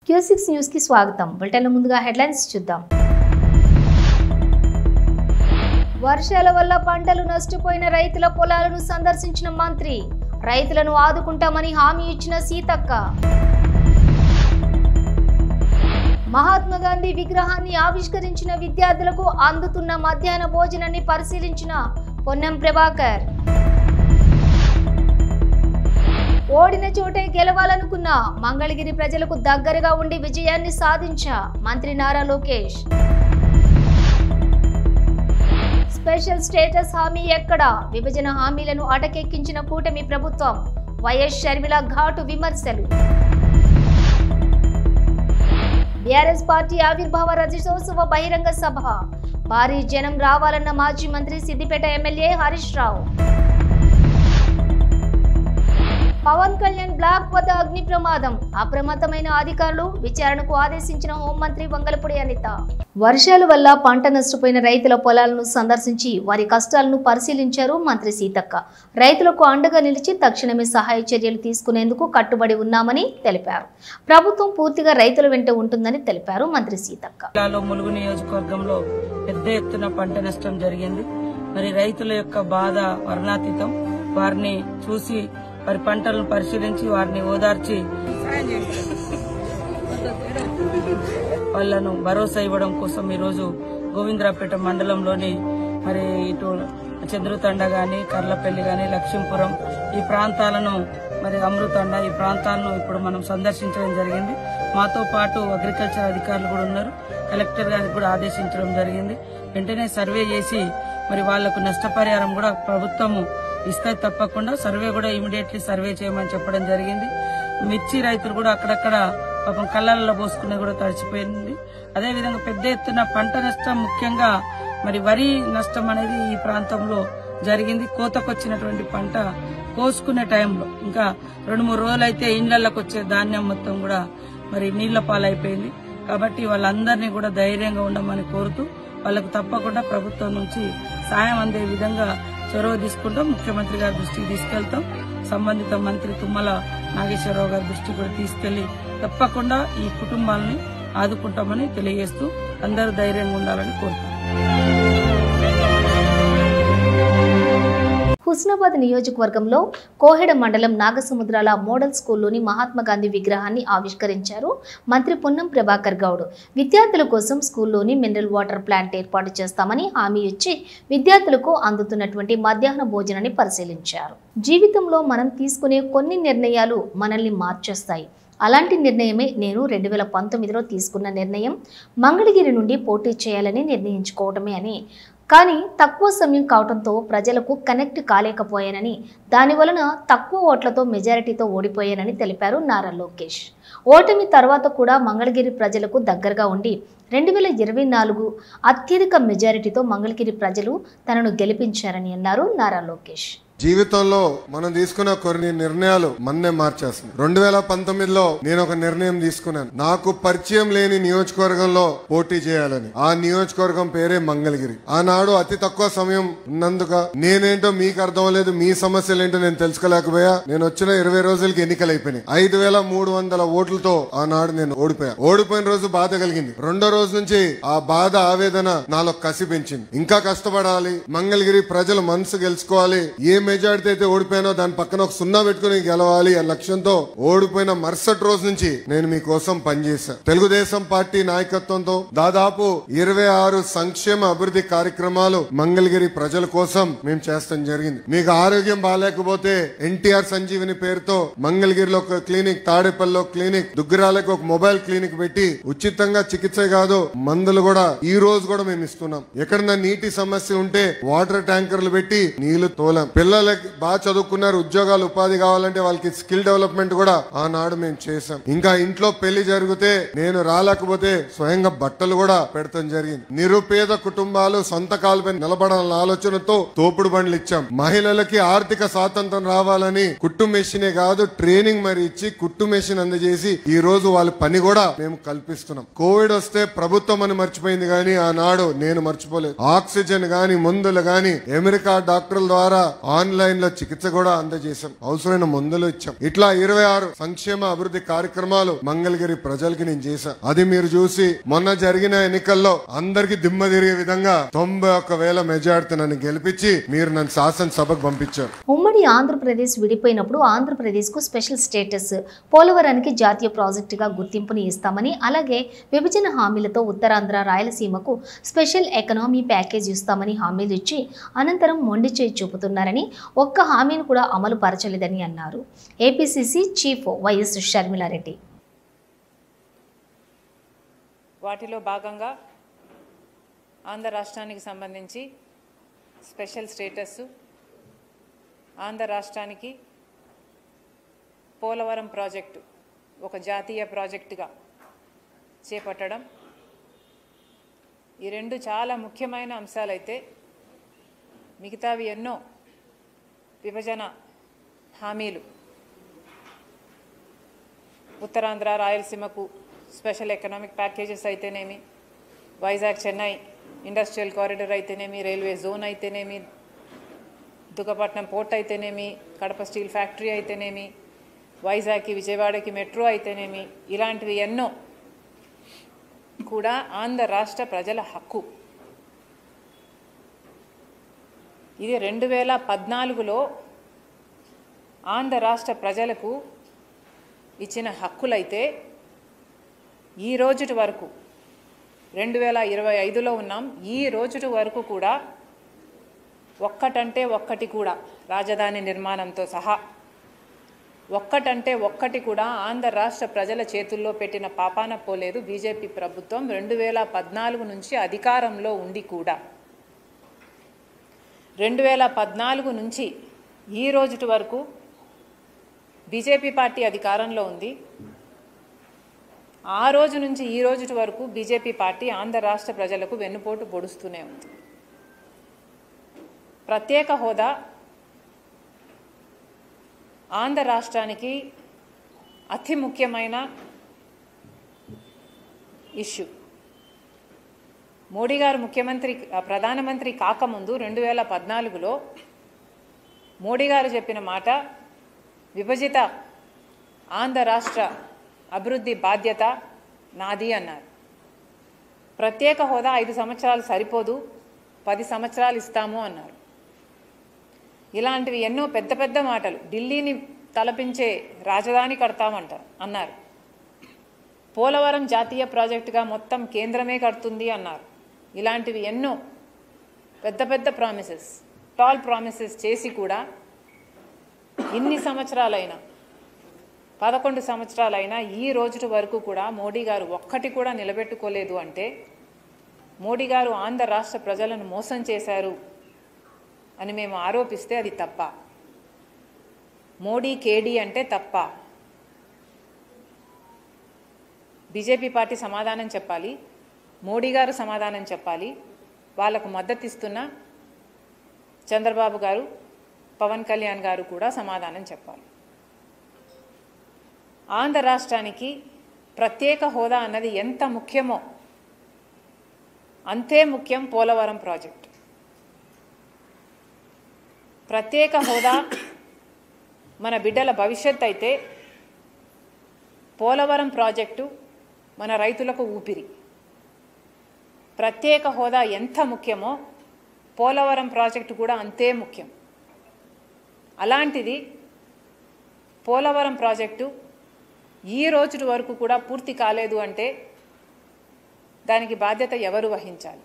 Q6 news కి స్వాగతం. Bulletin ముందుగా హెడ్లైన్స్ చూద్దాం. వర్షాల వల్ల పంటలు నష్టపోయిన రైతుల పొలాలను సందర్శించిన మంత్రి. రైతులను ఆదుకుంటామని హామీ ఇచ్చిన సీతక్క. మహాత్మా గాంధీ విగ్రహాన్ని ఆవిష్కరించిన విద్యార్థులకు అందుతున్న మధ్యాహ్న భోజనాన్ని పరిశీలించిన పొన్నం ప్రభాకర్. ఓడిన చోటే గెలవాలనుకున్న మంగళగిరి ప్రజలకు దగ్గరగా ఉండి విజయాన్ని సాధించా మంత్రి నారా లోకేష్. స్పెషల్ స్టేటస్ హామీ ఎక్కడ? విభజన హామీలను అటకెక్కించిన కూటమి ప్రభుత్వం. వైఎస్ షర్మిల ఘాటు విమర్శలు. బీఆర్ఎస్ పార్టీ ఆవిర్భావ రజతోత్సవ బహిరంగ సభ. భారీ జనం రావాలన్న మాజీ మంత్రి సిద్దిపేట ఎమ్మెల్యే హరీష్ రావు. పవన్ కళ్యాణ్ బ్లాక్ వద్ద అగ్ని ప్రమాదం. అప్రమత్తమైన అధికారులు విచారణకు ఆదేశించిన హోంమంత్రి వంగలపూడి అనిత. వర్షాల వల్ల పంట నష్టపోయిన రైతుల పొలాలను సందర్శించి వారి కష్టాలను పరిశీలించారు మంత్రి సీతక్క. రైతులకు అండగా నిలిచి తక్షణమే సహాయ చర్యలు తీసుకునేందుకు కట్టుబడి ఉన్నామని తెలిపారు. ప్రభుత్వం పూర్తిగా రైతుల వెంట ఉంటుందని తెలిపారు మంత్రి సీతక్క. ములుగు నియోజకవర్గంలో పెద్ద ఎత్తున పంట నష్టం జరిగింది. మరి రైతుల యొక్క బాధ వర్ణాతీతం. వారిని చూసి వారి పంటలను పరిశీలించి వారిని ఓదార్చి వాళ్లను భరోసా ఇవ్వడం కోసం ఈరోజు గోవిందరాపేట మండలంలోని మరి ఇటు చంద్రుతండ గాని, కర్లపల్లి గాని, లక్ష్మీపురం ఈ ప్రాంతాలను మరి అమృతండ ఈ ప్రాంతాలను ఇప్పుడు మనం సందర్శించడం జరిగింది. మాతో పాటు అగ్రికల్చర్ అధికారులు కూడా ఉన్నారు. కలెక్టర్ గారికి కూడా ఆదేశించడం జరిగింది. వెంటనే సర్వే చేసి మరి వాళ్లకు నష్టపరిహారం కూడా ప్రభుత్వము ఇస్తే తప్పకుండా సర్వే కూడా ఇమీడియట్లీ సర్వే చేయమని చెప్పడం జరిగింది. మిర్చి రైతులు కూడా అక్కడక్కడ పాపం కళ్ళల్లో పోసుకునే కూడా తడిచిపోయింది. అదేవిధంగా పెద్ద ఎత్తున పంట నష్టం, ముఖ్యంగా మరి వరి నష్టం అనేది ఈ ప్రాంతంలో జరిగింది. కోతకొచ్చినటువంటి పంట కోసుకునే టైంలో ఇంకా 2-3 రోజులైతే ఇండ్లకి వచ్చే ధాన్యం మొత్తం కూడా మరి నీళ్ల పాలైపోయింది. కాబట్టి వాళ్ళందరినీ కూడా ధైర్యంగా ఉండమని కోరుతూ వాళ్లకు తప్పకుండా ప్రభుత్వం నుంచి సాయం అందే విధంగా చొరవ తీసుకుంటాం. ముఖ్యమంత్రి గారి దృష్టికి తీసుకెళ్తాం. సంబంధిత మంత్రి తుమ్మల నాగేశ్వరరావు గారి దృష్టికి కూడా తీసుకెళ్లి తప్పకుండా ఈ కుటుంబాలని ఆదుకుంటామని తెలియజేస్తూ అందరూ ధైర్యంగా ఉండాలని కోరుతున్నాం. హుస్నాబాద్ నియోజకవర్గంలో కోహెడ మండలం నాగసముద్రాల మోడల్ స్కూల్లోని మహాత్మా గాంధీ విగ్రహాన్ని ఆవిష్కరించారు మంత్రి పొన్నం ప్రభాకర్ గౌడ్. విద్యార్థుల కోసం స్కూల్లోని మినరల్ వాటర్ ప్లాంట్ ఏర్పాటు చేస్తామని హామీ ఇచ్చి విద్యార్థులకు అందుతున్నటువంటి మధ్యాహ్న భోజనాన్ని పరిశీలించారు. జీవితంలో మనం తీసుకునే కొన్ని నిర్ణయాలు మనల్ని మార్చేస్తాయి. అలాంటి నిర్ణయమే నేను 2019లో తీసుకున్న నిర్ణయం. మంగళగిరి నుండి పోటీ చేయాలని నిర్ణయించుకోవటమే అని, కానీ తక్కువ సమయం కావడంతో ప్రజలకు కనెక్ట్ కాలేకపోయానని, దానివలన తక్కువ ఓట్లతో మెజారిటీతో ఓడిపోయానని తెలిపారు నారా లోకేష్. ఓటమి తర్వాత కూడా మంగళగిరి ప్రజలకు దగ్గరగా ఉండి 2024 అత్యధిక మెజారిటీతో మంగళగిరి ప్రజలు తనను గెలిపించారని అన్నారు నారా లోకేష్. జీవితంలో మనం తీసుకున్న కొన్ని నిర్ణయాలు మన్నే మార్చేస్తుంది. 2019లో నేను ఒక నిర్ణయం తీసుకున్నాను. నాకు పరిచయం లేని నియోజకవర్గంలో పోటీ చేయాలని. ఆ నియోజకవర్గం పేరే మంగళగిరి. ఆనాడు అతి తక్కువ సమయం ఉన్నందుక నేనేంటో మీకు అర్థం లేదు, మీ సమస్యలు ఏంటో నేను తెలుసుకోలేకపోయా. నేను వచ్చిన 20 రోజులకి ఎన్నికలు అయిపోయినాయి. 5300 ఓట్లతో ఆనాడు నేను ఓడిపోయిన రోజు బాధ కలిగింది. రెండో రోజు నుంచి ఆ బాధ, ఆవేదన నాలో కసి పెంచింది. ఇంకా కష్టపడాలి, మంగళగిరి ప్రజల మనసు గెలుచుకోవాలి. ఏ మెజారిటీ అయితే ఓడిపోయానో దాని పక్కన ఒక 0 పెట్టుకుని గెలవాలి ఆ లక్ష్యంతో ఓడిపోయిన మరుసటి రోజు నుంచి నేను మీకోసం పనిచేశాను. తెలుగుదేశం పార్టీ నాయకత్వంతో దాదాపు 26 సంక్షేమ అభివృద్ధి కార్యక్రమాలు మంగళగిరి ప్రజల కోసం మేము చేస్తాం జరిగింది. మీకు ఆరోగ్యం బాగాలేకపోతే ఎన్టీఆర్ సంజీవిని పేరుతో మంగళగిరిలో ఒక క్లినిక్, తాడేపల్లిలో క్లినిక్, దుగ్గిరాలకు ఒక మొబైల్ క్లినిక్ పెట్టి ఉచితంగా చికిత్స కాదు మందులు కూడా ఈ రోజు కూడా మేము ఇస్తున్నాం. ఎక్కడన్నా నీటి సమస్య ఉంటే వాటర్ ట్యాంకర్లు పెట్టి నీళ్లు తోలాం. పిల్లలకి బాగా చదువుకున్నారు, ఉద్యోగాలు ఉపాధి కావాలంటే వాళ్ళకి స్కిల్ డెవలప్మెంట్ కూడా ఆనాడు మేము చేశాం. ఇంకా ఇంట్లో పెళ్లి జరిగితే నేను రాలేకపోతే స్వయంగా బట్టలు కూడా పెడతాం జరిగింది. నిరుపేద కుటుంబాలు సొంత కాలుపై నిలబడాలన్న ఆలోచనతో తోపుడు బండ్లు ఇచ్చాం. మహిళలకి ఆర్థిక స్వాతంత్రం రావాలని కుట్టు మెషినే కాదు ట్రైనింగ్ మరి ఇచ్చి కుట్టు మెషిన్ అందజేసి ఈ రోజు వాళ్ళ పని కూడా మేము కల్పిస్తున్నాం. కోవిడ్ వస్తే ప్రభుత్వం అని మర్చిపోయింది కానీ ఆనాడు నేను మర్చిపోలేదు. ఆక్సిజన్ గాని, మందులు గాని అమెరికా డాక్టర్ల ద్వారా ఆన్లైన్ లో చికిత్స కూడా అందజేశాం, అవసరమైన మందులు ఇచ్చాం. ఇట్లా 26 సంక్షేమ అభివృద్ధి కార్యక్రమాలు మంగళగిరి ప్రజలకి నేను చేశాను. అది మీరు చూసి మొన్న జరిగిన ఎన్నికల్లో అందరికి దిమ్మ తిరిగే విధంగా 91,000 మెజార్టీ నన్ను గెలిపించి మీరు నన్ను శాసనసభకు పంపించారు. ఉమ్మడి ఆంధ్రప్రదేశ్ విడిపోయినప్పుడు ఆంధ్రప్రదేశ్ కు స్పెషల్ స్టేటస్, పోలవరానికి జాతీయ ప్రాజెక్టుగా గుర్తింపుని ఇస్తామని, అలాగే విభజన హామీలతో ఉత్తరాంధ్ర రాయలసీమకు స్పెషల్ ఎకనామీ ప్యాకేజ్ ఇస్తామని హామీలు ఇచ్చి అనంతరం మొండి చేయి చూపుతున్నారని, ఒక్క హామీని కూడా అమలు పరచలేదని అన్నారు ఏపీసీసీ చీఫ్ వైఎస్ షర్మిలారెడ్డి. వాటిలో భాగంగా ఆంధ్ర రాష్ట్రానికి సంబంధించి స్పెషల్ స్టేటస్, ఆంధ్ర రాష్ట్రానికి పోలవరం ప్రాజెక్టు ఒక జాతీయ ప్రాజెక్టుగా చేపట్టడం, ఈ రెండు చాలా ముఖ్యమైన అంశాలైతే మిగతావి ఎన్నో విభజన హామీలు, ఉత్తరాంధ్ర రాయలసీమకు స్పెషల్ ఎకనామిక్ ప్యాకేజెస్ అయితేనేమి, వైజాగ్ చెన్నై ఇండస్ట్రియల్ కారిడార్ అయితేనేమి, రైల్వే జోన్ అయితేనేమి, దుగ్గపట్నం పోర్ట్ అయితేనేమి, కడప స్టీల్ ఫ్యాక్టరీ అయితేనేమి, వైజాగ్కి విజయవాడకి మెట్రో అయితేనేమి, ఇలాంటివి ఎన్నో కూడా ఆంధ్ర రాష్ట్ర ప్రజల హక్కు. ఇది 2014లో ఆంధ్ర రాష్ట్ర ప్రజలకు ఇచ్చిన హక్కులైతే ఈ రోజుటి వరకు 2025లో ఉన్నాం, ఈ రోజుటి వరకు కూడా ఒక్కటంటే ఒక్కటి కూడా రాజధాని నిర్మాణంతో సహా ఒక్కటంటే ఒక్కటి కూడా ఆంధ్ర రాష్ట్ర ప్రజల చేతుల్లో పెట్టిన పాపాన పోలేదు బీజేపీ ప్రభుత్వం 2014 నుంచి అధికారంలో ఉండి కూడా. 2014 నుంచి ఈ రోజుటి వరకు బీజేపీ పార్టీ అధికారంలో ఉంది. ఆ రోజు నుంచి ఈ రోజుటి వరకు బీజేపీ పార్టీ ఆంధ్ర రాష్ట్ర ప్రజలకు వెన్నుపోటు పొడుస్తూనే ఉంది. ప్రత్యేక హోదా ఆంధ్ర రాష్ట్రానికి అతి ముఖ్యమైన ఇష్యూ. మోడీ గారు ప్రధానమంత్రి కాకముందు 2014లో మోడీ గారు చెప్పిన మాట, విభజిత ఆంధ్ర రాష్ట్ర అభివృద్ధి బాధ్యత నాది అన్నారు. ప్రత్యేక హోదా 5 సంవత్సరాలు సరిపోదు, 10 సంవత్సరాలు ఇస్తాము అన్నారు. ఇలాంటివి ఎన్నో పెద్ద పెద్ద మాటలు. ఢిల్లీని తలపించే రాజధాని కడతామంటారు అన్నారు. పోలవరం జాతీయ ప్రాజెక్టుగా మొత్తం కేంద్రమే కడుతుంది అన్నారు. ఇలాంటివి ఎన్నో పెద్ద పెద్ద ప్రామిసెస్, టాల్ ప్రామిసెస్ చేసి కూడా ఇన్ని సంవత్సరాలైనా 11 సంవత్సరాలైనా ఈ రోజుటి వరకు కూడా మోడీ గారు ఒక్కటి కూడా నిలబెట్టుకోలేదు అంటే మోడీ గారు ఆంధ్ర రాష్ట్ర ప్రజలను మోసం చేశారు అని మేము ఆరోపిస్తే అది తప్ప? మోడీ కేడీ అంటే తప్ప? బీజేపీ పార్టీ సమాధానం చెప్పాలి, మోడీ గారు సమాధానం చెప్పాలి, వాళ్లకు మద్దతు ఇస్తున్న చంద్రబాబు గారు, పవన్ కళ్యాణ్ గారు కూడా సమాధానం చెప్పాలి. ఆంధ్ర రాష్ట్రానికి ప్రత్యేక హోదా అన్నది ఎంత ముఖ్యమో అంతే ముఖ్యం పోలవరం ప్రాజెక్టు. ప్రత్యేక హోదా మన బిడ్డల భవిష్యత్ అయితే పోలవరం ప్రాజెక్టు మన రైతులకు ఊపిరి. ప్రత్యేక హోదా ఎంత ముఖ్యమో పోలవరం ప్రాజెక్టు కూడా అంతే ముఖ్యం. అలాంటిది పోలవరం ప్రాజెక్టు ఈ రోజు వరకు కూడా పూర్తి కాలేదు అంటే దానికి బాధ్యత ఎవరు వహించాలి?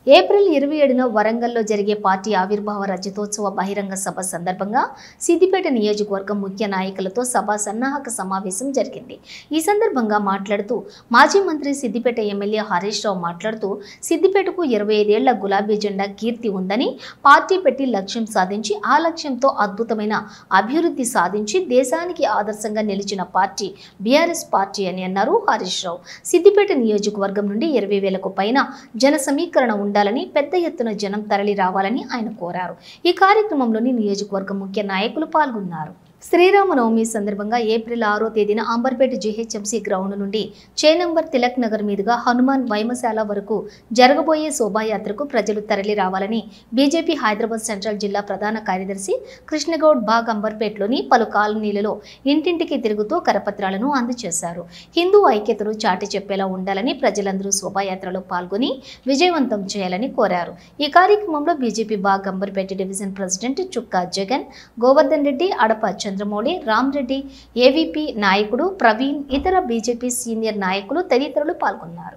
ఏప్రిల్ 27న వరంగల్లో జరిగే పార్టీ ఆవిర్భావ రజతోత్సవ బహిరంగ సభ సందర్భంగా సిద్దిపేట నియోజకవర్గం ముఖ్య నాయకులతో సభ సన్నాహక సమావేశం జరిగింది. ఈ సందర్భంగా మాట్లాడుతూ మాజీ మంత్రి సిద్దిపేట ఎమ్మెల్యే హరీష్ రావు మాట్లాడుతూ సిద్దిపేటకు 25 ఏళ్ల గులాబీ జెండా కీర్తి ఉందని, పార్టీ పెట్టి లక్ష్యం సాధించి ఆ లక్ష్యంతో అద్భుతమైన అభివృద్ధి సాధించి దేశానికి ఆదర్శంగా నిలిచిన పార్టీ బీఆర్ఎస్ పార్టీ అని అన్నారు హరీష్ రావు. సిద్దిపేట నియోజకవర్గం నుండి 20,000కు పైన జన సమీకరణ ఉండాలని, పెద్ద ఎత్తున జనం తరలి రావాలని ఆయన కోరారు. ఈ కార్యక్రమంలోని నియోజకవర్గ ముఖ్య నాయకులు పాల్గొన్నారు. శ్రీరామనవమి సందర్భంగా ఏప్రిల్ 6వ తేదీన అంబర్పేట జీహెచ్ఎంసీ గ్రౌండ్ నుండి చే నంబర్ తిలక్ నగర్ మీదుగా హనుమాన్ వైమశాల వరకు జరగబోయే శోభాయాత్రకు ప్రజలు తరలి రావాలని బీజేపీ హైదరాబాద్ సెంట్రల్ జిల్లా ప్రధాన కార్యదర్శి కృష్ణగౌడ్ బాగ్ అంబర్పేటలోని పలు కాలనీలలో ఇంటింటికి తిరుగుతూ కరపత్రాలను అందజేశారు. హిందూ ఐక్యతను చాటి చెప్పేలా ఉండాలని ప్రజలందరూ శోభాయాత్రలో పాల్గొని విజయవంతం చేయాలని కోరారు. ఈ కార్యక్రమంలో బీజేపీ బాగ్ అంబర్పేట డివిజన్ ప్రెసిడెంట్ చుక్కా జగన్, గోవర్ధన్ రెడ్డి, అడప చంద్రమౌళి, రామ్ రెడ్డి, ఏవీపీ నాయకుడు ప్రవీణ్, ఇతర బీజేపీ సీనియర్ నాయకులు తదితరులు పాల్గొన్నారు.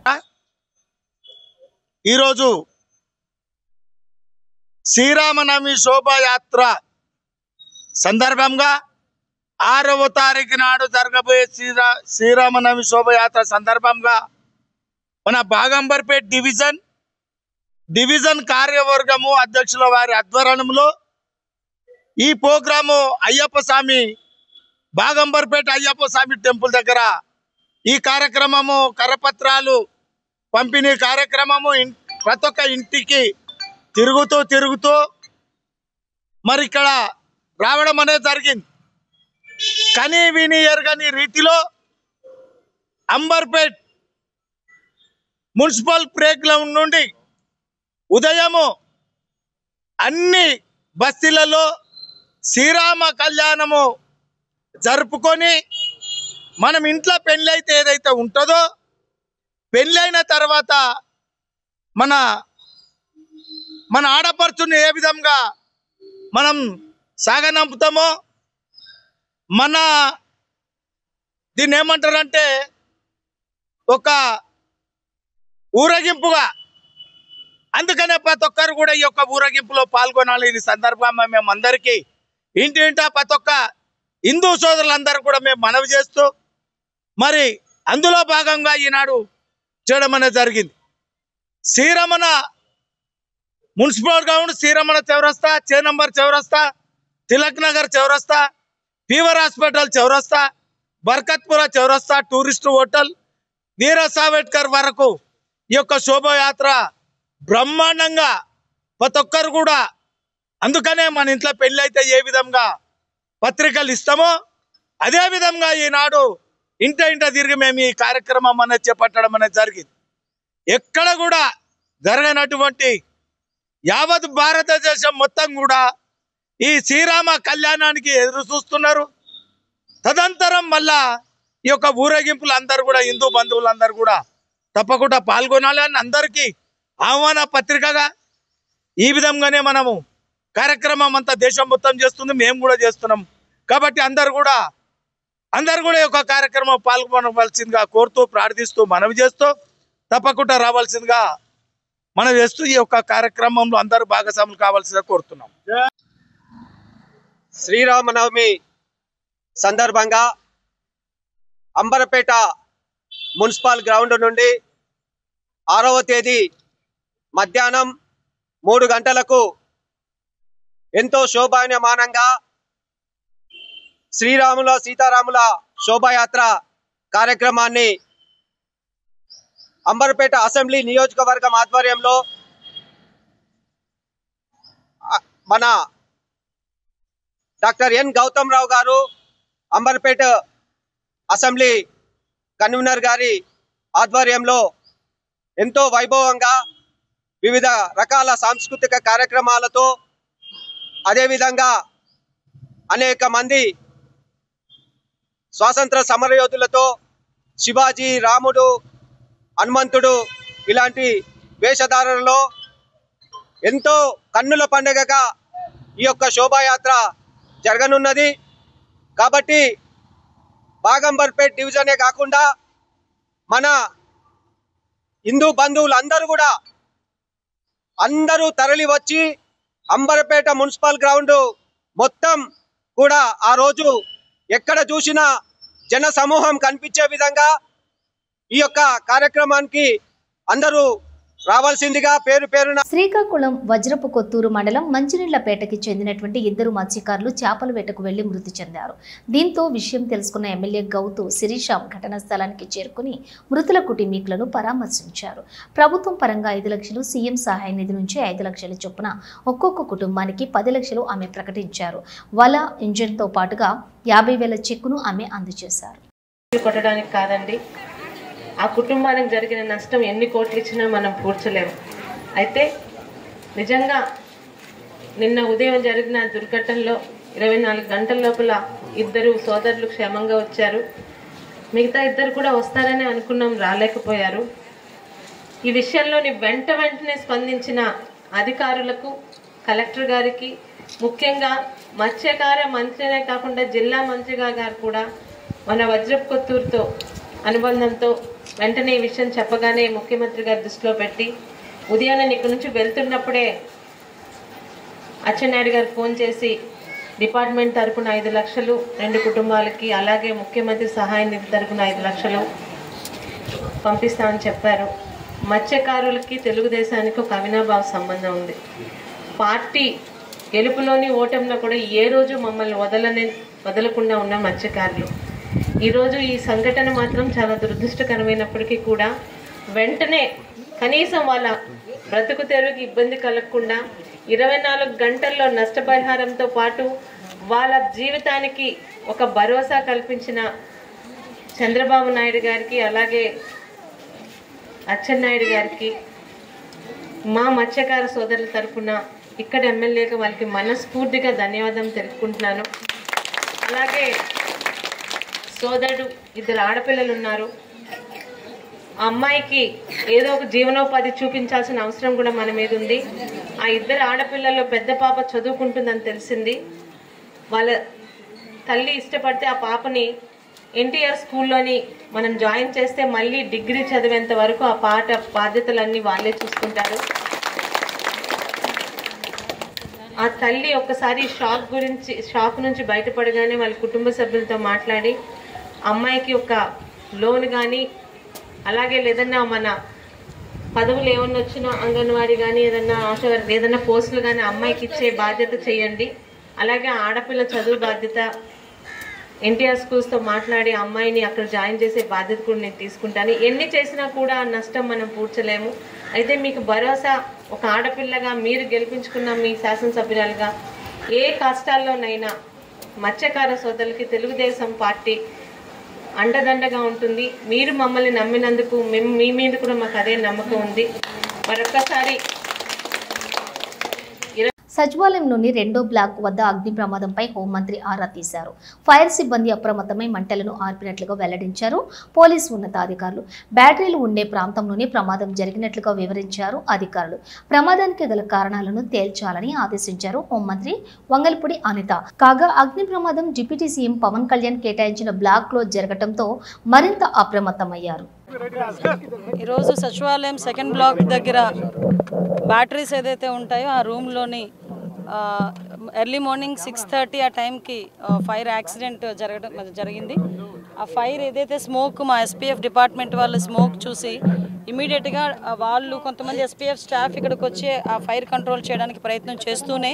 ఈరోజు శ్రీరామనవమి శోభాయాత్ర సందర్భంగా 6వ తారీఖు నాడు జరగబోయే శ్రీరామనవమి శోభాయాత్ర సందర్భంగా మన బాగంబర్పేట డివిజన్ కార్యవర్గము అధ్యక్షుల వారి ఆధ్వర్యంలో ఈ ప్రోగ్రాము అయ్యప్ప స్వామి బాగంబర్పేట అయ్యప్ప స్వామి టెంపుల్ దగ్గర ఈ కార్యక్రమము కరపత్రాలు పంపిణీ కార్యక్రమము ప్రతి ఒక్క ఇంటికి తిరుగుతూ మరి ఇక్కడ రావడం అనేది జరిగింది. కనీ విని ఎరగని రీతిలో అంబర్పేట్ మున్సిపల్ ప్లే గ్రౌండ్ నుండి ఉదయము అన్ని బస్తీలలో శ్రీరామ కళ్యాణము జరుపుకొని మనం ఇంట్లో పెళ్ళైతే ఏదైతే ఉంటుందో పెళ్ళైన తర్వాత మన ఆడపడుచుని ఏ విధంగా మనం సాగనంపుతామో మన దీన్ని ఏమంటారంటే ఒక ఊరేగింపుగా, అందుకనే ప్రతి ఒక్కరు కూడా ఈ యొక్క ఊరేగింపులో పాల్గొనాలి. ఈ సందర్భంగా మేము అందరికీ ఇంటింటా ప్రతి ఒక్క హిందూ సోదరులందరూ కూడా మేము మనవి చేస్తూ మరి అందులో భాగంగా ఈనాడు చేయడం అనేది జరిగింది. శ్రీరమణ మున్సిపల్ గ్రౌండ్, శ్రీరమణ చౌరస్తా, చే నంబర్ చౌరస్తా, తిలక్ నగర్ చౌరస్తా, ఫీవర్ హాస్పిటల్ చౌరస్తా, బర్కత్పుర చౌరస్తా, టూరిస్ట్ హోటల్, వీర సావర్కర్ వరకు ఈ యొక్క శోభాయాత్ర బ్రహ్మాండంగా ప్రతి ఒక్కరు కూడా, అందుకనే మన ఇంట్లో పెళ్ళి అయితే ఏ విధంగా పత్రికలు ఇస్తామో అదే విధంగా ఈనాడు ఇంట తిరిగి మేము ఈ కార్యక్రమం అనేది చేపట్టడం అనేది జరిగింది. ఎక్కడ కూడా జరగనటువంటి యావత్ భారతదేశం మొత్తం కూడా ఈ శ్రీరామ కళ్యాణానికి ఎదురు చూస్తున్నారు. తదంతరం మళ్ళా ఈ యొక్క ఊరేగింపులు అందరూ కూడా హిందూ బంధువులందరూ కూడా తప్పకుండా పాల్గొనాలి అని అందరికీ ఆహ్వాన పత్రికగా ఈ విధంగానే మనము కార్యక్రమం అంతా దేశం మొత్తం చేస్తుంది, మేము కూడా చేస్తున్నాం. కాబట్టి అందరు కూడా ఈ యొక్క కార్యక్రమం పాల్గొనవలసిందిగా కోరుతూ ప్రార్థిస్తూ మనవి చేస్తూ తప్పకుండా రావాల్సిందిగా మనం చేస్తూ ఈ యొక్క కార్యక్రమంలో అందరూ భాగస్వాములు కావాల్సిందిగా కోరుతున్నాం. శ్రీరామనవమి సందర్భంగా అంబర్పేట మున్సిపల్ గ్రౌండ్ నుండి 6వ తేదీ మధ్యాహ్నం 3 గంటలకు ఎంతో శోభాయమానంగా శ్రీరాముల సీతారాముల శోభాయాత్ర కార్యక్రమాన్ని అంబర్పేట అసెంబ్లీ నియోజకవర్గం ఆధ్వర్యంలో మన డాక్టర్ ఎన్ గౌతమ్ రావు గారు, అంబర్పేట అసెంబ్లీ కన్వీనర్ గారి ఆధ్వర్యంలో ఎంతో వైభవంగా వివిధ రకాల సాంస్కృతిక కార్యక్రమాలతో, అదేవిధంగా అనేక మంది స్వాతంత్ర సమరయోధులతో, శివాజీ, రాముడు, హనుమంతుడు ఇలాంటి వేషధారణలో ఎంతో కన్నుల పండుగగా ఈ యొక్క శోభాయాత్ర జరగనున్నది. కాబట్టి బాగంబర్పేట్ డివిజనే కాకుండా మన హిందూ బంధువులందరూ కూడా అందరూ తరలి వచ్చి అంబర్పేట మున్సిపల్ గ్రౌండ్ మొత్తం కూడా ఆ రోజు ఎక్కడ చూసినా జన సమూహం కనిపించే విధంగా ఈ యొక్క కార్యక్రమానికి అందరూ రావాల్సిందిగా పేరు పేరున శ్రీకాకుళం వజ్రపు కొత్తూరు మండలం మంచినీళ్లపేటకి చెందినటువంటి ఇద్దరు మత్స్యకారులు చేపల వేటకు వెళ్లి మృతి చెందారు. దీంతో విషయం తెలుసుకున్న ఎమ్మెల్యే గౌతు శిరీషాం ఘటనా స్థలానికి చేరుకుని మృతుల కుటుంబీకులను పరామర్శించారు. ప్రభుత్వం పరంగా 5 లక్షలు, సీఎం సహాయ నిధి నుంచి 5 లక్షల చొప్పున ఒక్కొక్క కుటుంబానికి 10 లక్షలు ఆమె ప్రకటించారు. వల ఇంజిన్తో పాటుగా 50,000 చెక్కును ఆమె అందజేశారు. కొట్టడానికి కాదండి, ఆ కుటుంబానికి జరిగిన నష్టం ఎన్ని కోట్లు ఇచ్చినా మనం పూడ్చలేము. అయితే నిజంగా నిన్న ఉదయం జరిగిన దుర్ఘటనలో 24 గంటల లోపల ఇద్దరు సోదరులు క్షేమంగా వచ్చారు. మిగతా ఇద్దరు కూడా వస్తారని అనుకున్నాం, రాలేకపోయారు. ఈ విషయంలోని వెంటనే స్పందించిన అధికారులకు, కలెక్టర్ గారికి, ముఖ్యంగా మత్స్యకార మంత్రినే కాకుండా జిల్లా మంత్రి గారు కూడా మన వజ్రపు కొత్తూరుతో అనుబంధంతో వెంటనే ఈ విషయం చెప్పగానే ముఖ్యమంత్రి గారి దృష్టిలో పెట్టి ఉదయాన్నే ఇక్కడి నుంచి వెళ్తున్నప్పుడే అచ్చెన్నాయుడు గారు ఫోన్ చేసి డిపార్ట్మెంట్ తరపున 5 లక్షలు 2 కుటుంబాలకి, అలాగే ముఖ్యమంత్రి సహాయ నిధి తరపున 5 లక్షలు పంపిస్తామని చెప్పారు. మత్స్యకారులకి తెలుగుదేశానికి ఒక అవినాభావ సంబంధం ఉంది. పార్టీ గెలుపులోని ఓటంలో కూడా ఏ రోజు మమ్మల్ని వదలకుండా ఉన్న మత్స్యకారులు. ఈరోజు ఈ సంఘటన మాత్రం చాలా దురదృష్టకరమైనప్పటికీ కూడా వెంటనే కనీసం వాళ్ళ బ్రతుకు తెరువుకి ఇబ్బంది కలగకుండా 24 గంటల్లో నష్టపరిహారంతో పాటు వాళ్ళ జీవితానికి ఒక భరోసా కల్పించిన చంద్రబాబు నాయుడు గారికి, అలాగే అచ్చెన్నాయుడు గారికి, మా మత్స్యకార సోదరుల తరఫున ఇక్కడ ఎమ్మెల్యేగా వాళ్ళకి మనస్ఫూర్తిగా ధన్యవాదం తెలుపుకుంటున్నాను. అలాగే సోదరుడు 2 ఆడపిల్లలు ఉన్నారు. ఆ అమ్మాయికి ఏదో ఒక జీవనోపాధి చూపించాల్సిన అవసరం కూడా మన మీద ఉంది. ఆ 2 ఆడపిల్లల్లో పెద్ద పాప చదువుకుంటుందని తెలిసింది. వాళ్ళ తల్లి ఇష్టపడితే ఆ పాపని ఎన్టీఆర్ స్కూల్లోని మనం జాయిన్ చేస్తే మళ్ళీ డిగ్రీ చదివేంత వరకు ఆ బాధ్యతలన్నీ వాళ్ళే చూసుకుంటారు. ఆ తల్లి ఒక్కసారి షాక్ నుంచి బయటపడగానే వాళ్ళ కుటుంబ సభ్యులతో మాట్లాడి అమ్మాయికి ఒక లోన్ కానీ, అలాగే లేదన్నా మన పదవులు ఏమన్నా వచ్చినా అంగన్వాడీ కానీ ఏదన్నా ఏదన్నా పోస్టులు కానీ అమ్మాయికి ఇచ్చే బాధ్యత చేయండి. అలాగే ఆడపిల్ల చదువు బాధ్యత ఎన్టీఆర్ స్కూల్స్తో మాట్లాడి అమ్మాయిని అక్కడ జాయిన్ చేసే బాధ్యత కూడా నేను తీసుకుంటాను. ఎన్ని చేసినా కూడా నష్టం మనం పూడ్చలేము. అయితే మీకు భరోసా, ఒక ఆడపిల్లగా మీరు గెలిపించుకున్న మీ శాసనసభ్యురాలుగా ఏ కష్టాల్లోనైనా మత్స్యకార సోదరులకి తెలుగుదేశం పార్టీ అండదండగా ఉంటుంది. మీరు మమ్మల్ని నమ్మినందుకు మీ మీద కూడా మాకు అదే నమ్మకం ఉంది. మరొక్కసారి సచివాలయంలోని 2వ బ్లాక్ వద్ద అగ్ని ప్రమాదంపై హోంమంత్రి ఆరా తీశారు. ఫైర్ సిబ్బంది అప్రమత్తమై మంటలను ఆర్పినట్లుగా వెల్లడించారు పోలీసు ఉన్నతాధికారులు. బ్యాటరీలు ఉండే ప్రాంతంలోనే ప్రమాదం జరిగినట్లుగా వివరించారు అధికారులు. ప్రమాదానికి గల కారణాలను తేల్చాలని ఆదేశించారు హోంమంత్రి వంగల్పూడి అనిత. కాగా అగ్ని ప్రమాదం డిప్యూటీ సీఎం పవన్ కళ్యాణ్ కేటాయించిన బ్లాక్ లో జరగడంతో మరింత అప్రమత్తమయ్యారు. ఈరోజు సచివాలయం 2nd బ్లాక్ దగ్గర బ్యాటరీస్ ఏదైతే ఉంటాయో ఆ రూమ్లోని ఎర్లీ మార్నింగ్ 6:30 ఆ టైంకి ఫైర్ యాక్సిడెంట్ జరిగింది. ఆ ఫైర్ ఏదైతే స్మోక్, మా ఎస్పీఎఫ్ డిపార్ట్మెంట్ వాళ్ళు స్మోక్ చూసి ఇమీడియట్గా వాళ్ళు కొంతమంది ఎస్పీఎఫ్ స్టాఫ్ ఇక్కడికి వచ్చి ఆ ఫైర్ కంట్రోల్ చేయడానికి ప్రయత్నం చేస్తూనే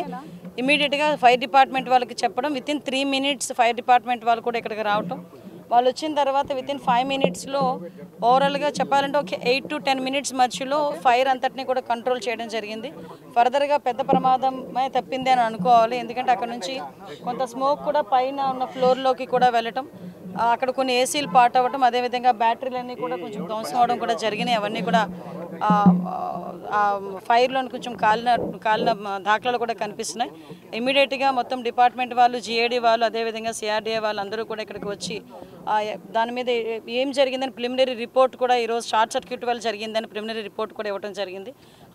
ఇమీడియట్గా ఫైర్ డిపార్ట్మెంట్ వాళ్ళకి చెప్పడం, వితిన్ 3 minutes ఫైర్ డిపార్ట్మెంట్ వాళ్ళు కూడా ఇక్కడికి రావటం. వాళ్ళు వచ్చిన తర్వాత వితిన్ 5 minutesలో ఓవరాల్గా చెప్పాలంటే ఒక 8 to 10 minutes మధ్యలో ఫైర్ అంతటినీ కూడా కంట్రోల్ చేయడం జరిగింది. ఫర్దర్గా పెద్ద ప్రమాదమే తప్పింది అని అనుకోవాలి. ఎందుకంటే అక్కడ నుంచి కొంత స్మోక్ కూడా పైన ఉన్న ఫ్లోర్లోకి కూడా వెళ్ళటం, అక్కడ కొన్ని ఏసీలు పాట్ అవ్వటం, అదేవిధంగా బ్యాటరీలన్నీ కూడా కొంచెం ధ్వంసం అవడం కూడా జరిగినాయి. అవన్నీ కూడా ఫైర్లో కొంచెం కాలిన దాఖలాలు కూడా కనిపిస్తున్నాయి. ఇమీడియట్గా మొత్తం డిపార్ట్మెంట్ వాళ్ళు, జిఏడి వాళ్ళు, అదేవిధంగా సిఆర్డీఏ వాళ్ళు అందరూ కూడా ఇక్కడికి వచ్చి దాని మీద ఏం జరిగిందని ప్రిలిమినరీ రిపోర్ట్ కూడా ఈరోజు షార్ట్ సర్క్యూట్ వల్ల జరిగిందని ప్రిలిమినరీ రిపోర్ట్ కూడా ఇవ్వడం జరిగింది.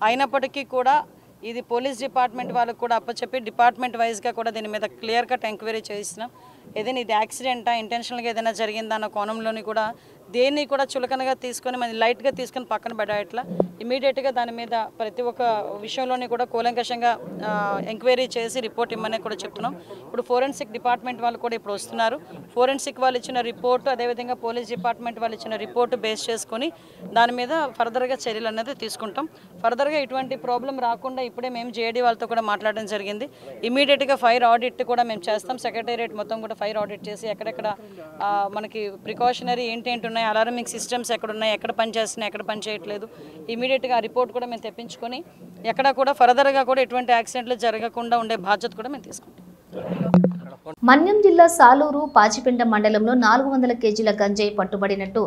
అయినప్పటికీ కూడా ఇది పోలీస్ డిపార్ట్మెంట్ వాళ్ళకు కూడా అప్పచెప్పి డిపార్ట్మెంట్ వైజ్గా కూడా దీని మీద క్లియర్ కట్ ఎంక్వైరీ చేయిస్తున్నాం. ఏదైనా ఇది యాక్సిడెంటా, ఇంటెన్షనల్గా ఏదైనా జరిగిందా అన్న కోణంలోని కూడా దేన్ని కూడా చులకనగా తీసుకొని మన లైట్గా తీసుకొని పక్కన పెట్టట్లా ఇమీడియట్గా దాని మీద ప్రతి ఒక్క విషయంలోని కూడా కూలంకషంగా ఎంక్వైరీ చేసి రిపోర్ట్ ఇమ్మని కూడా చెప్తున్నాం. ఇప్పుడు ఫోరెన్సిక్ డిపార్ట్మెంట్ వాళ్ళు కూడా ఇప్పుడు వస్తున్నారు. ఫోరెన్సిక్ వాళ్ళు ఇచ్చిన రిపోర్టు అదేవిధంగా పోలీస్ డిపార్ట్మెంట్ వాళ్ళు ఇచ్చిన రిపోర్టు బేస్ చేసుకొని దాని మీద ఫర్దర్గా చర్యలు అనేది తీసుకుంటాం. ఫర్దర్గా ఇటువంటి ప్రాబ్లం రాకుండా ఇప్పుడే మేము జేడీ వాళ్ళతో కూడా మాట్లాడడం జరిగింది. ఇమీడియట్గా ఫైర్ ఆడిట్ కూడా మేము చేస్తాం. సెక్రటేరియట్ మొత్తం కూడా ఫైర్ ఆడిట్ చేసి ఎక్కడెక్కడ మనకి ప్రికాషనరీ ఏంటేంటి ఉన్నాయి, అలారమింగ్ సిస్టమ్స్ ఎక్కడ ఉన్నాయి, ఎక్కడ పనిచేస్తున్నాయి, ఎక్కడ పని చేయట్లేదు, ఇమీడియట్గా ఆ రిపోర్ట్ కూడా మేము తెప్పించుకొని ఎక్కడ కూడా ఫర్దర్గా కూడా ఎటువంటి యాక్సిడెంట్లు జరగకుండా ఉండే బాధ్యత కూడా మేము తీసుకుంటాం. మన్యం జిల్లా సాలూరు పాచిపెంట మండలంలో 400 కేజీల గంజాయి పట్టుబడినట్టు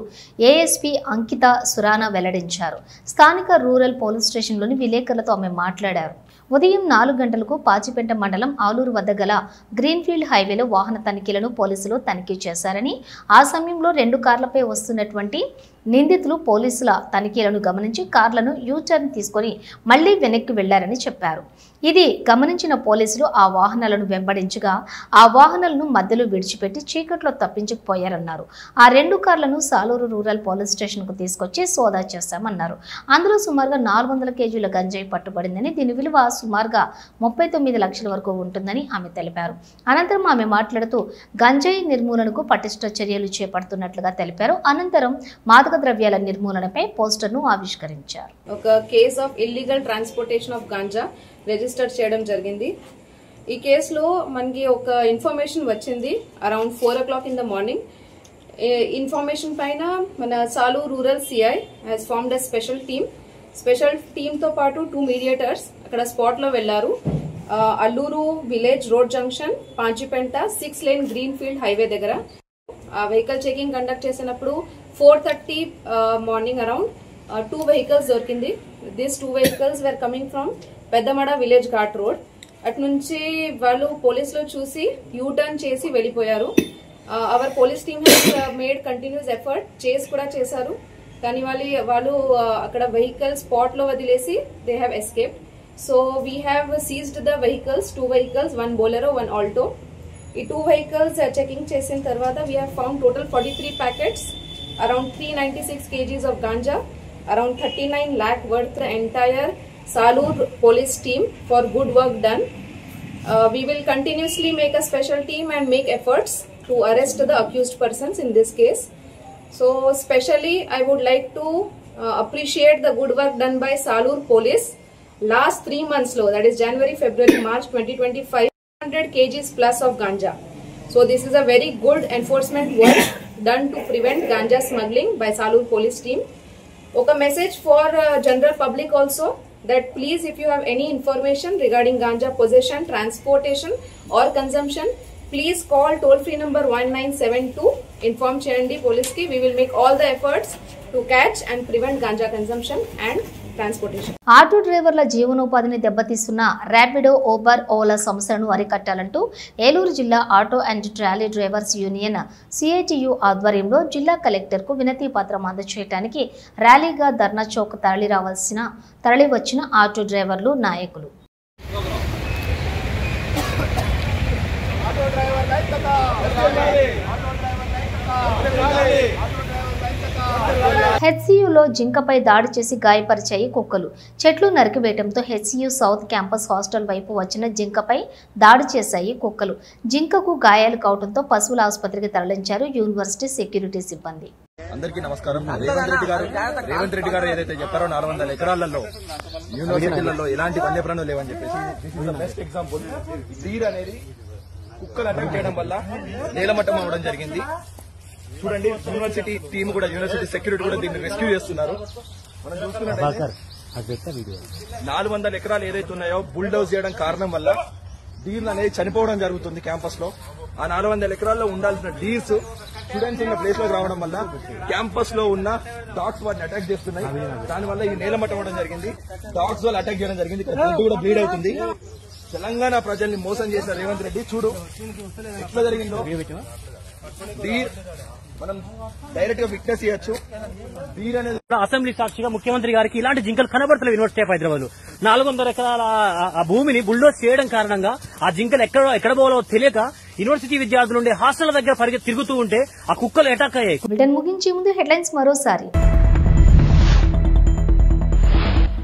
ఏఎస్పీ అంకిత సురానా వెల్లడించారు. స్థానిక రూరల్ పోలీస్ స్టేషన్లోని విలేకరులతో ఆమె మాట్లాడారు. ఉదయం 4 గంటలకు పాచిపెంట మండలం ఆలూరు వద్ద గల గ్రీన్ఫీల్డ్ హైవేలో వాహన తనిఖీలను పోలీసులు తనిఖీ చేశారని, ఆ సమయంలో 2 కార్లపై వస్తున్నటువంటి నిందితులు పోలీసుల తనిఖీలను గమనించి కార్లను యూటర్న్ తీసుకొని మళ్లీ వెనక్కి వెళ్లారని చెప్పారు. ఇది గమనించిన పోలీసులు ఆ వాహనాలను వెంబడించగా ఆ వాహనాలను మధ్యలో విడిచిపెట్టి చీకట్లో తప్పించుకుపోయారన్నారు. ఆ 2 కార్లను సాలూరు రూరల్ పోలీస్ స్టేషన్కు తీసుకొచ్చి సోదా చేశామన్నారు. అందులో సుమారుగా 400 కేజీల గంజాయి పట్టుబడిందని, దీని విలువ సుమారుగా 39 లక్షల వరకు ఉంటుందని ఆమె తెలిపారు. అనంతరం ఆమె మాట్లాడుతూ గంజాయి నిర్మూలనకు పటిష్ట చర్యలు చేపడుతున్నట్లుగా తెలిపారు. అనంతరం మాదక ద్రవ్యాల నిర్మూలనపై పోస్టర్ను ఆవిష్కరించారు. ఒక case of illegal transportation of ganja register చేయడం జరిగింది. ఈ కేసులో మనకి ఒక ఇన్ఫర్మేషన్ వచ్చింది around 4 o'clock in the morning. Information పైన మన Salur rural CI has formed a special team తో పాటు 2 మీడియేటర్స్ అక్కడ స్పాట్ లో వెళ్లారు. Alluru village road junction Pachipenta 6 lane greenfield highway దగ్గర వెహికల్ చెకింగ్ కండక్ట్ చేసినప్పుడు 4:30 మార్నింగ్ అరౌండ్ 2 vehicles దొరికింది. These 2 vehicles were coming from పెద్దమడ village ghat road. అటు నుంచి వాళ్ళు పోలీసులు చూసి యూటర్న్ చేసి వెళ్ళిపోయారు. Our police team has made continuous effort, చేస్ కూడా చేశారు. కానీ వాళ్ళు అక్కడ వెహికల్ స్పాట్ లో వదిలేసి they have escaped. So we have seized the vehicles, 2 vehicles, 1 bolero, 1 alto. ఈ 2 vehicles చెకింగ్ చేసిన తర్వాత we have found total 43 packets, around 396 kgs of ganja, around 39 lakh worth. The entire Salur police team for good work done. We will continuously make a special team and make efforts to arrest the accused persons in this case. So especially I would like to appreciate the good work done by Salur police. Last 3 months low, that is January, February, March 2025, 100 kgs plus of ganja. So this is a very good enforcement work done to prevent ganja smuggling by Salur police team. Okay, message for general public also, that please, if you have any information regarding ganja possession, transportation or consumption, please call toll free number 1972. Inform cheyandi police ki. We will make all the efforts to catch and prevent ganja consumption and transportation. Auto డ్రైవర్ల జీవనోపాధిని దెబ్బతీస్తున్న Rapido, Uber, Ola సంస్థలను అరికట్టాలంటూ ఏలూరు జిల్లా auto and trolley drivers union CITU ఆధ్వర్యంలో జిల్లా కలెక్టర్కు వినతి పత్రం అందజేయడానికి ర్యాలీగా ధర్నా చౌక్ తరలివచ్చిన ఆటో డ్రైవర్లు, నాయకులు. హెచ్సియులో జింకపై దాడి చేసి గాయపరిచాయి కుక్కలు. చెట్లు నరికివేయడంతో హెచ్సియు సౌత్ క్యాంపస్ హాస్టల్ వైపు వచ్చిన జింకపై దాడి చేశాయి కుక్కలు. జింకకు గాయాలు కావడంతో పశువుల ఆసుపత్రికి తరలించారు యూనివర్సిటీ సెక్యూరిటీ సిబ్బంది. అందరికీ నమస్కారం. రేవంత్ రెడ్డి గారు ఏదైతే చెప్పారో 400 ఎకరాలలో యూనివర్సిటీలలో ఎలాంటి వన్యప్రాణులు లేవని చెప్పేసి బెస్ట్ ఎగ్జాంపుల్. డీర్ అనేది కుక్కలు అటాక్ చేయడం వల్ల నేలమట్టం అవడం జరిగింది. చూడండి, యూనివర్సిటీ టీమ్ కూడా, యూనివర్సిటీ సెక్యూరిటీ కూడా దీన్ని రెస్క్యూ చేస్తున్నారు. మనం చూసుకున్నట్లయితే 400 ఎకరాలు ఏదైతే ఉన్నాయో బుల్డౌజ్ చేయడం కారణం వల్ల డీర్లు అనేది చనిపోవడం జరుగుతుంది క్యాంపస్ లో. ఆ 400 ఎకరాల్లో ఉండాల్సిన డీర్స్ స్టూడెంట్స్ ఉన్న ప్లేస్ లోకి రావడం వల్ల క్యాంపస్ లో ఉన్న డాగ్స్ వాటిని అటాక్ చేస్తున్నాయి. దానివల్ల ఈ నేలమట్టం అవడం జరిగింది. డాగ్స్ వాళ్ళు అటాక్ చేయడం జరిగింది. ఇక్కడ బ్లడ్ కూడా బ్లీడ్ అవుతుంది. తెలంగాణ ప్రజల్ని మోసం చేసిన రేవంత్ రెడ్డి చూడు ఎట్లా జరిగిందో. డీర్ మనం డైరెక్ట్ గా విట్నెస్ చేయొచ్చు. డీర్ అనేది అసెంబ్లీ సాక్షిగా ముఖ్యమంత్రి గారికి ఇలాంటి జింకలు కనబడతలేవు. యూనివర్సిటీ ఆఫ్ హైదరాబాద్ లో 400 ఎకరాల ఆ భూమిని బుల్డోజ్ చేయడం కారణంగా ఆ జింకలు ఎక్కడ పోవాలో తెలియక యూనివర్సిటీ విద్యార్థులు ఉండే హాస్టల్ దగ్గర తిరుగుతూ ఉంటే ఆ కుక్కలు అటాక్ అయ్యాయి. బులెటిన్ ముగించే ముందు హెడ్లైన్స్ మరోసారి.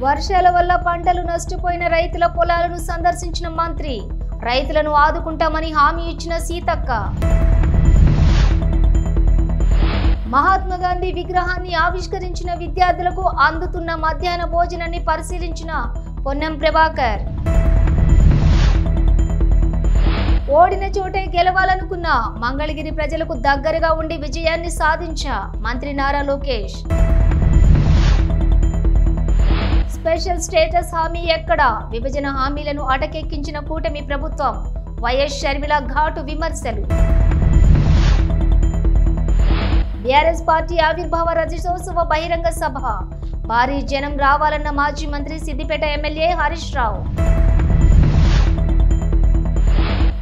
వర్షాల వల్ల పంటలు నష్టపోయిన రైతుల పొలాలను సందర్శించిన మంత్రి, రైతులను ఆదుకుంటామని హామీ ఇచ్చిన సీతక్క. మహాత్మా గాంధీ విగ్రహాన్ని ఆవిష్కరించిన విద్యార్థులకు అందుతున్న మధ్యాహ్న భోజనాన్ని పరిశీలించిన పొన్నం ప్రభాకర్. ఓడిన చోటే గెలవాలనుకున్న మంగళగిరి ప్రజలకు దగ్గరగా ఉండి విజయాన్ని సాధించా మంత్రి నారా లోకేష్. స్పెషల్ స్టేటస్ హామీ ఎక్కడ? విభజన హామీలను అటకెక్కించిన కూటమి ప్రభుత్వం. వైఎస్ షర్మిల ఘాటు విమర్శలు. బీఆర్ఎస్ పార్టీ ఆవిర్భావ రజతోత్సవ బహిరంగ సభ, భారీ జనం రావాలన్న మాజీ మంత్రి సిద్దిపేట ఎమ్మెల్యే హరీష్ రావు.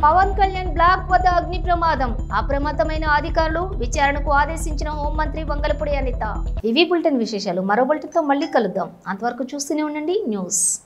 పవన్ కళ్యాణ్ బ్లాక్ వద్ద అగ్ని ప్రమాదం, అప్రమత్తమైన అధికారులు, విచారణకు ఆదేశించిన హోంమంత్రి వంగలపూడి అనిత. ఇవి బులెటిన్ విశేషాలు. మరో బులెటిన్తో మళ్ళీ కలుద్దాం. అంతవరకు చూస్తూనే ఉండండి న్యూస్.